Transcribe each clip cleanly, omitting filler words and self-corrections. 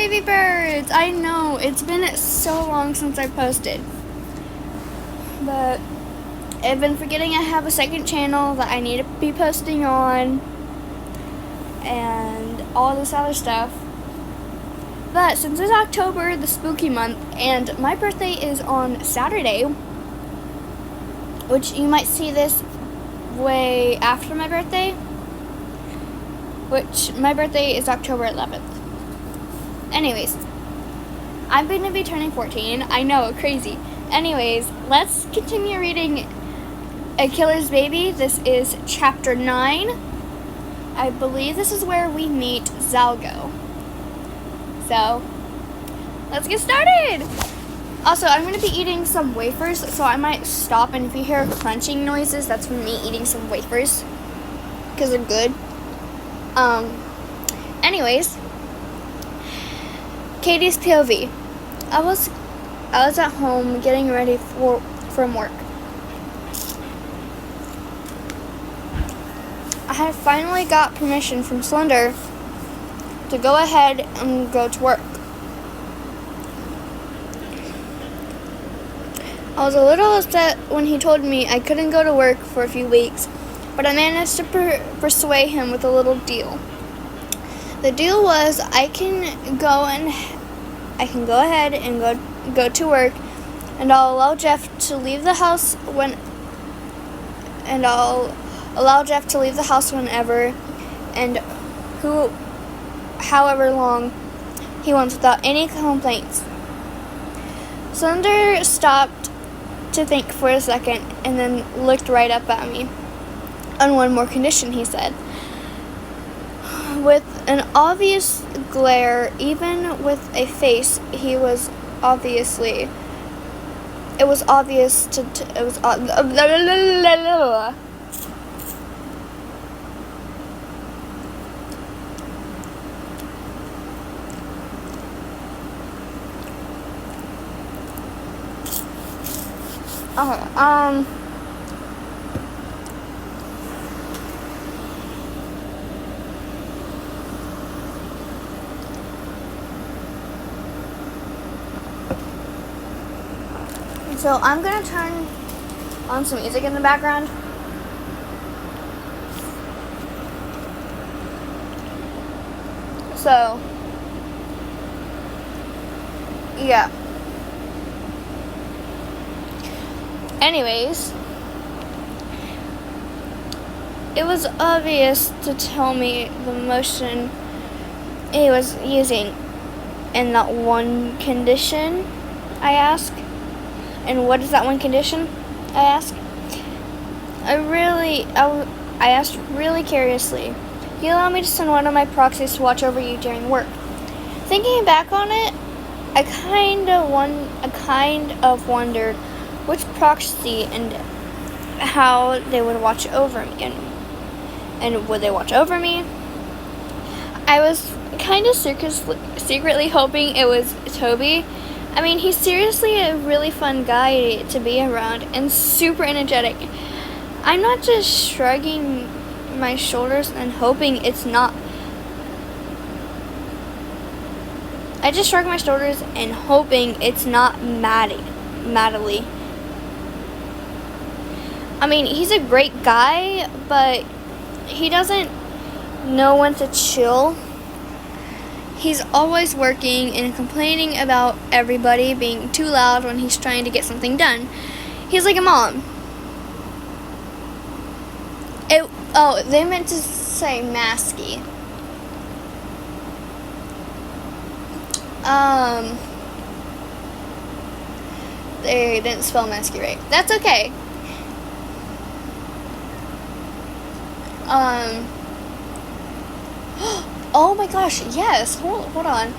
baby birds! I know, it's been so long since I posted. But I've been forgetting I have a second channel that I need to be posting on. And all this other stuff. But since it's October, the spooky month, and my birthday is on Saturday, which you might see this way after my birthday, which my birthday is October 11th. Anyways, I'm going to be turning 14. I know, crazy. Anyways, let's continue reading A Killer's Baby. This is chapter 9. I believe this is where we meet Zalgo. So, let's get started! Also, I'm going to be eating some wafers, so I might stop, and if you hear crunching noises, that's from me eating some wafers, because they're good. Anyways, Katie's POV. I was at home getting ready from work. I had finally got permission from Slender to go ahead and go to work. I was a little upset when he told me I couldn't go to work for a few weeks, but I managed to persuade him with a little deal. The deal was I can go ahead and go to work, and I'll allow Jeff to leave the house whenever and however long he wants without any complaints. Slender stopped to think for a second and then looked right up at me. On one more condition, he said. With an obvious glare, even with a face, it was obvious to So I'm gonna turn on some music in the background. So, yeah. Anyways, it was obvious to tell me the motion he was using in that one condition, I asked. And what is that one condition? I asked. I asked really curiously. He allowed me to send one of my proxies to watch over you during work. Thinking back on it, I kind of wondered which proxy and how they would watch over me, and would they watch over me? I was kind of secretly hoping it was Toby. I mean, he's seriously a really fun guy to be around and super energetic. I'm not just shrugging my shoulders and hoping it's not. I just shrug my shoulders and hoping it's not Maddie. I mean, he's a great guy, but he doesn't know when to chill. He's always working and complaining about everybody being too loud when he's trying to get something done. He's like a mom. They meant to say masky. They didn't spell masky right. That's okay. Oh my gosh, yes. Hold on.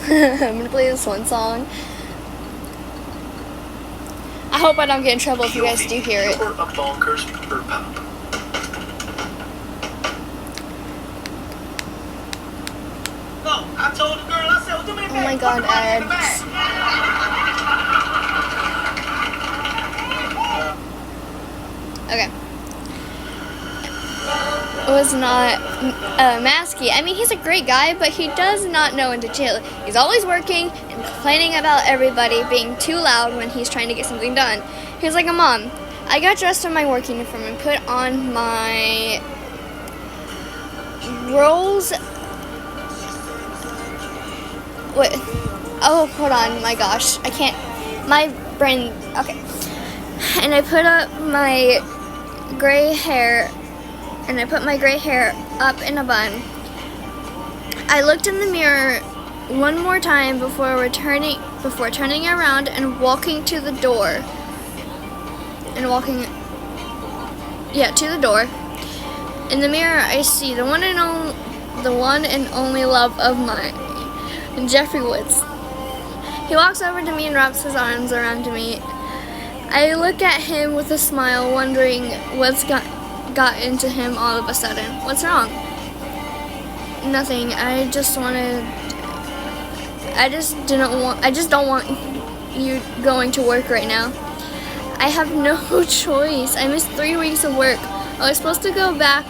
I'm gonna play this one song. I hope I don't get in trouble if you guys do hear it. Oh my god, Ed. Okay. was not Maskey. I mean, he's a great guy, but he does not know when to chill. He's always working and complaining about everybody being too loud when he's trying to get something done. He's like a mom. I got dressed in my work uniform and put on my rolls. Wait. Oh, hold on. My gosh. I can't. My brain. Okay. And I put up my gray hair. And I put my gray hair up in a bun. I looked in the mirror one more time before turning around and walking to the door. To the door. In the mirror, I see the one and only love of mine, Jeffrey Woods. He walks over to me and wraps his arms around me. I look at him with a smile, wondering what's got into him all of a sudden. What's wrong? Nothing. I just don't want you going to work right now. I have no choice. I missed 3 weeks of work. I was supposed to go back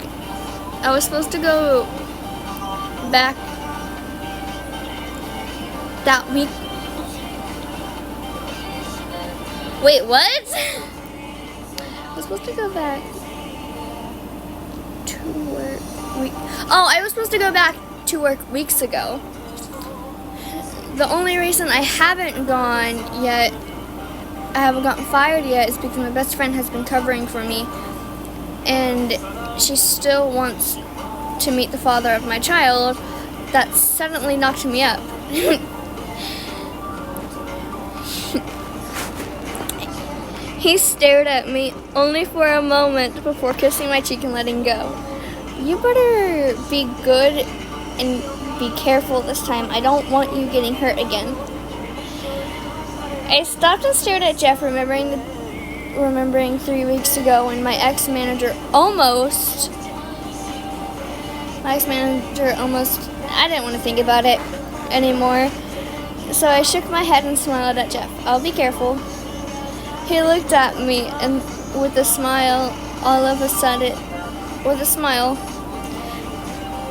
that week. Wait, what? I was supposed to go back to work I was supposed to go back to work weeks ago. The only reason I haven't gotten fired yet is because my best friend has been covering for me, and she still wants to meet the father of my child. That suddenly knocked me up. He stared at me only for a moment before kissing my cheek and letting go. You better be good and be careful this time. I don't want you getting hurt again. I stopped and stared at Jeff, remembering 3 weeks ago when my ex-manager almost, I didn't want to think about it anymore. So I shook my head and smiled at Jeff. I'll be careful. He looked at me and with a smile,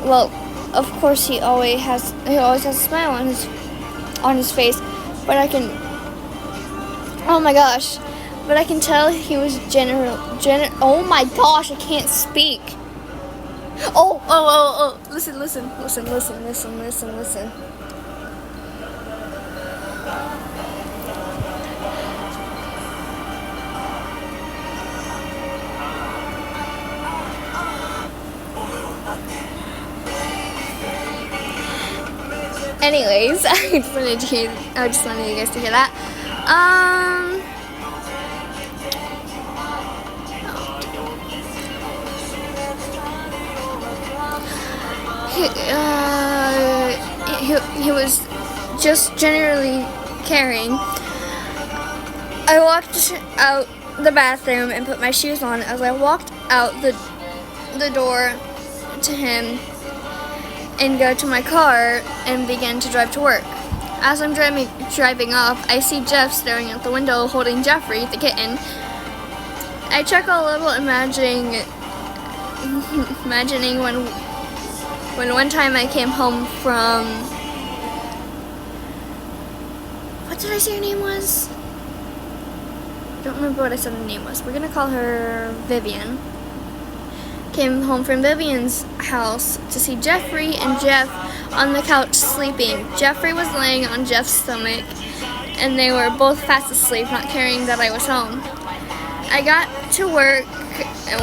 well, of course he always has a smile on his face, but I can tell he was oh my gosh, I can't speak. Oh, listen. Anyways, I just wanted you guys to hear that. He was just generally caring. I walked out the bathroom and put my shoes on. As I walked out the door to him and go to my car and began to drive to work. As I'm driving off, I see Jeff staring out the window holding Jeffrey, the kitten. I chuckle a little, imagining when one time I came home from, what did I say her name was? I don't remember what I said her name was. We're gonna call her Vivian. Came home from Vivian's house to see Jeffrey and Jeff on the couch sleeping. Jeffrey was laying on Jeff's stomach, and they were both fast asleep, not caring that I was home. I got to work, and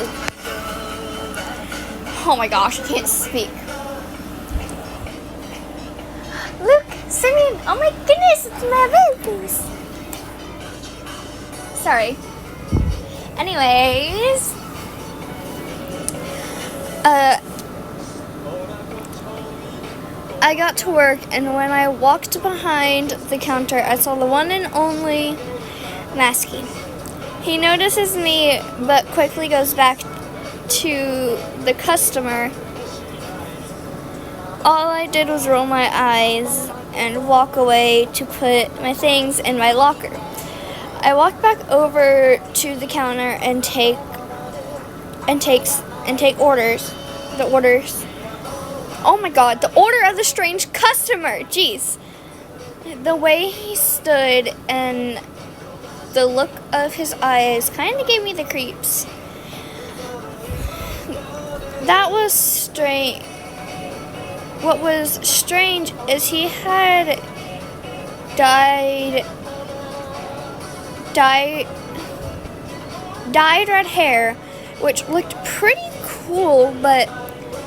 oh my gosh, I can't speak. Look, Simeon, oh my goodness, it's my babies. Sorry. Anyways, I got to work, and when I walked behind the counter, I saw the one and only Maskey. He notices me, but quickly goes back to the customer. All I did was roll my eyes and walk away to put my things in my locker. I walked back over to the counter and take orders. the orders. Oh my god, the order of the strange customer. Jeez. The way he stood and the look of his eyes kind of gave me the creeps. That was strange. What was strange is he had dyed red hair, which looked pretty cool, but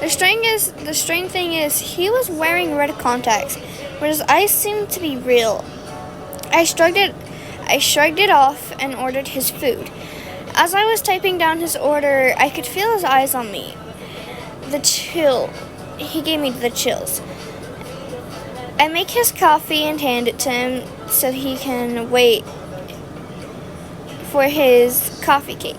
the strange thing is he was wearing red contacts, but his eyes seemed to be real. I shrugged it off and ordered his food. As I was typing down his order, I could feel his eyes on me. He gave me the chills. I make his coffee and hand it to him so he can wait for his coffee cake.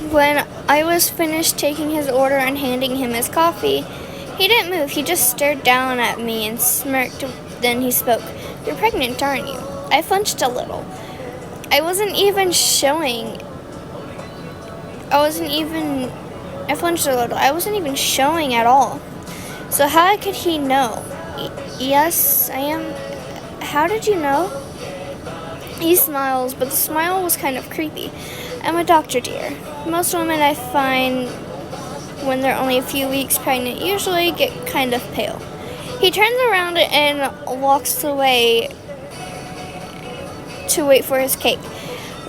When I was finished taking his order and handing him his coffee, he didn't move. He just stared down at me and smirked. Then he spoke. "You're pregnant, aren't you?" I flinched a little. I flinched a little. I wasn't even showing at all. So how could he know? Yes, I am. How did you know? He smiles, but the smile was kind of creepy. I'm a doctor, dear. Most women I find when they're only a few weeks pregnant usually get kind of pale. He turns around and walks away to wait for his cake.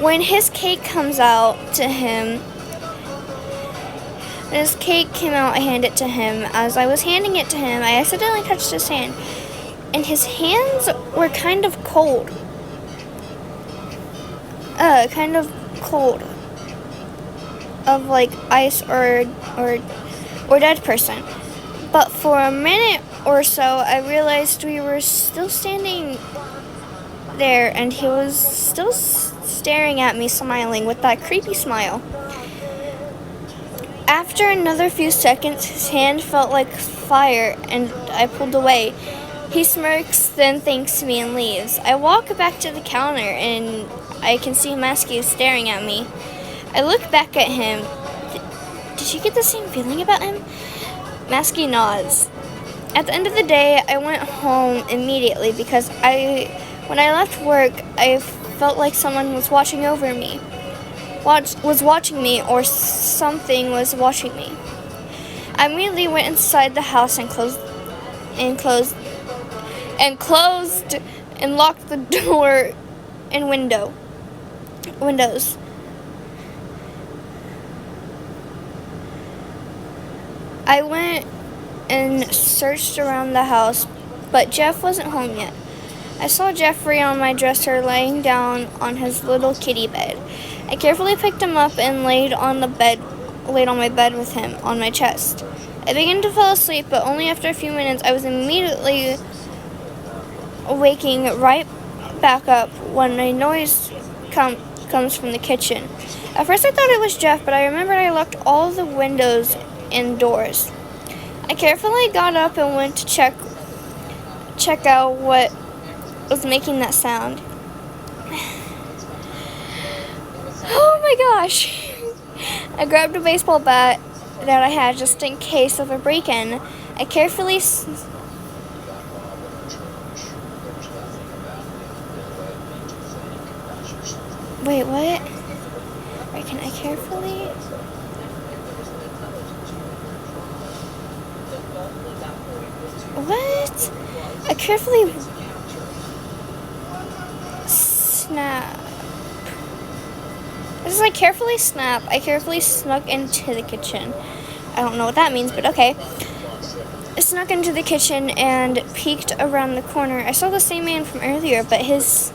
When his cake comes out to him, I hand it to him. As I was handing it to him, I accidentally touched his hand, and his hands were kind of cold. Of like ice or dead person. But for a minute or so, I realized we were still standing there, and he was still staring at me, smiling with that creepy smile. After another few seconds, his hand felt like fire, and I pulled away. He smirks, then thanks me and leaves. I walk back to the counter, and I can see Masky staring at me. I look back at him. Did you get the same feeling about him? Masky nods. At the end of the day, I went home immediately because when I left work, I felt like someone was watching over me. Was watching me, or something was watching me. I immediately went inside the house and closed and locked the door and windows. I went and searched around the house, but Jeff wasn't home yet. I saw Jeffrey on my dresser laying down on his little kitty bed. I carefully picked him up and laid on my bed with him on my chest. I began to fall asleep, but only after a few minutes. I was immediately waking right back up when a noise comes from the kitchen. At first I thought it was Jeff, but I remembered I locked all the windows and doors. I carefully got up and went to check out what was making that sound. Oh my gosh! I grabbed a baseball bat that I had just in case of a break-in. I carefully Wait, what? Wait, can I carefully? What? I carefully snap. This is like carefully snap. I carefully snuck into the kitchen. I don't know what that means, but okay. I snuck into the kitchen and peeked around the corner. I saw the same man from earlier, but this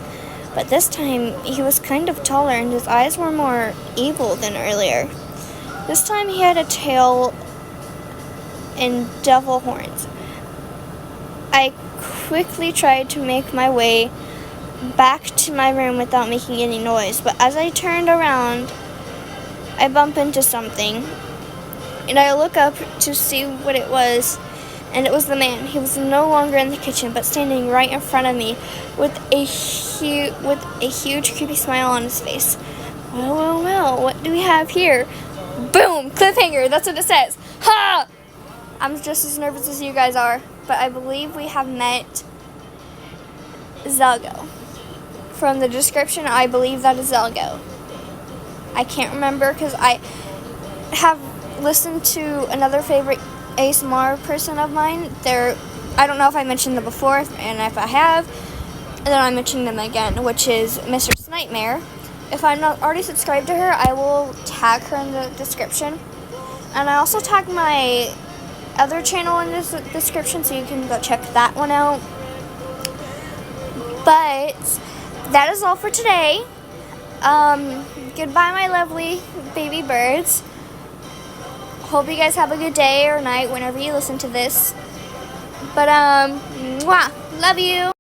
time he was kind of taller and his eyes were more evil than earlier. This time he had a tail and devil horns. I quickly tried to make my way back to my room without making any noise, but as I turned around, I bump into something, and I look up to see what it was, and it was the man. He was no longer in the kitchen, but standing right in front of me with a huge creepy smile on his face. Well, what do we have here? Boom! Cliffhanger. That's what it says. Ha! I'm just as nervous as you guys are. But I believe we have met Zelgo. From the description, I believe that is Zelgo. I can't remember because I have listened to another favorite ASMR person of mine. I don't know if I mentioned them before, and if I have, then I'm mentioning them again, which is Mr. Nightmare. If I'm not already subscribed to her, I will tag her in the description. And I also tag my other channel in the description, so you can go check that one out. But that is all for today. Goodbye, my lovely baby birds. Hope you guys have a good day or night whenever you listen to this. But, mwah, love you.